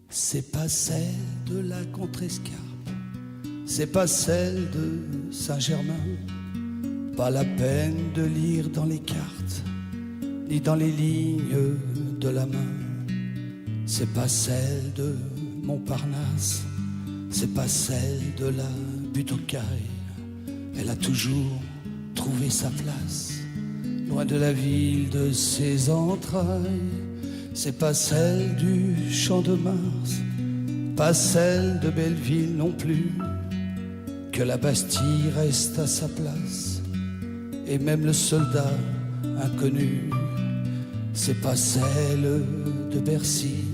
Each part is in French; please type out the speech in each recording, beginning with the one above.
C'est pas celle de la Contrescarpe, c'est pas celle de Saint-Germain. Pas la peine de lire dans les cartes, ni dans les lignes de la main. C'est pas celle de Montparnasse, c'est pas celle de la butte aux cailles. Elle a toujours trouvé sa place, loin de la ville de ses entrailles. C'est pas celle du Champ de Mars, pas celle de Belleville non plus, que la Bastille reste à sa place, et même le soldat inconnu. C'est pas celle de Bercy,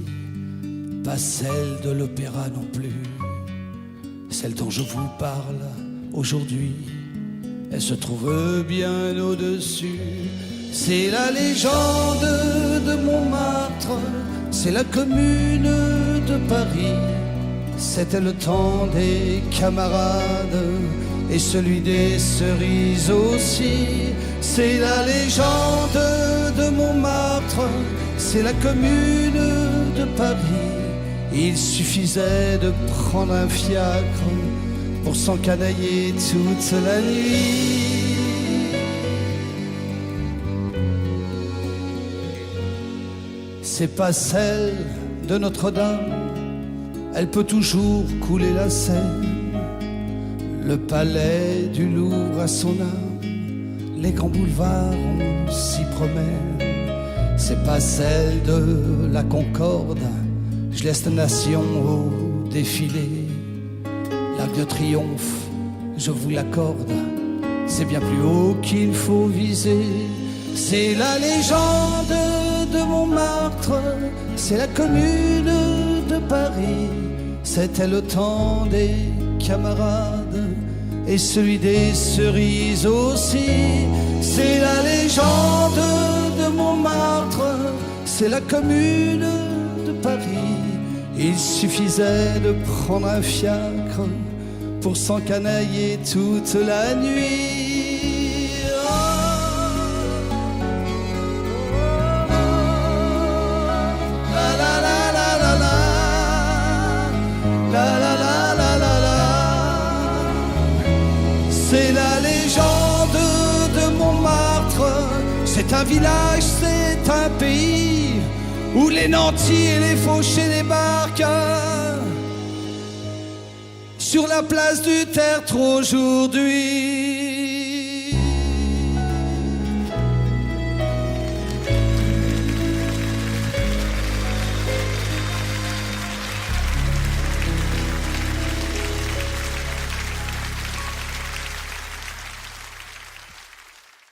pas celle de l'Opéra non plus. Celle dont je vous parle aujourd'hui, elle se trouve bien au-dessus. C'est la légende de Montmartre, c'est la commune de Paris. C'était le temps des camarades et celui des cerises aussi. C'est la légende de Montmartre, c'est la commune de Paris. Il suffisait de prendre un fiacre pour s'encanailler toute la nuit. C'est pas celle de Notre-Dame, elle peut toujours couler la Seine. Le palais du Louvre a son âme, les grands boulevards on s'y promène. C'est pas celle de la Concorde, je laisse la nation au défilé. L'Arc de Triomphe, je vous l'accorde, c'est bien plus haut qu'il faut viser. C'est la légende de Montmartre, c'est la commune de Paris. C'était le temps des camarades et celui des cerises aussi. C'est la légende de Montmartre, c'est la commune de Paris. Il suffisait de prendre un fiacre pour s'encanailler toute la nuit. C'est la légende de Montmartre, c'est un village, c'est un pays où les nantis et les fauchés débarquent sur la place du Tertre aujourd'hui.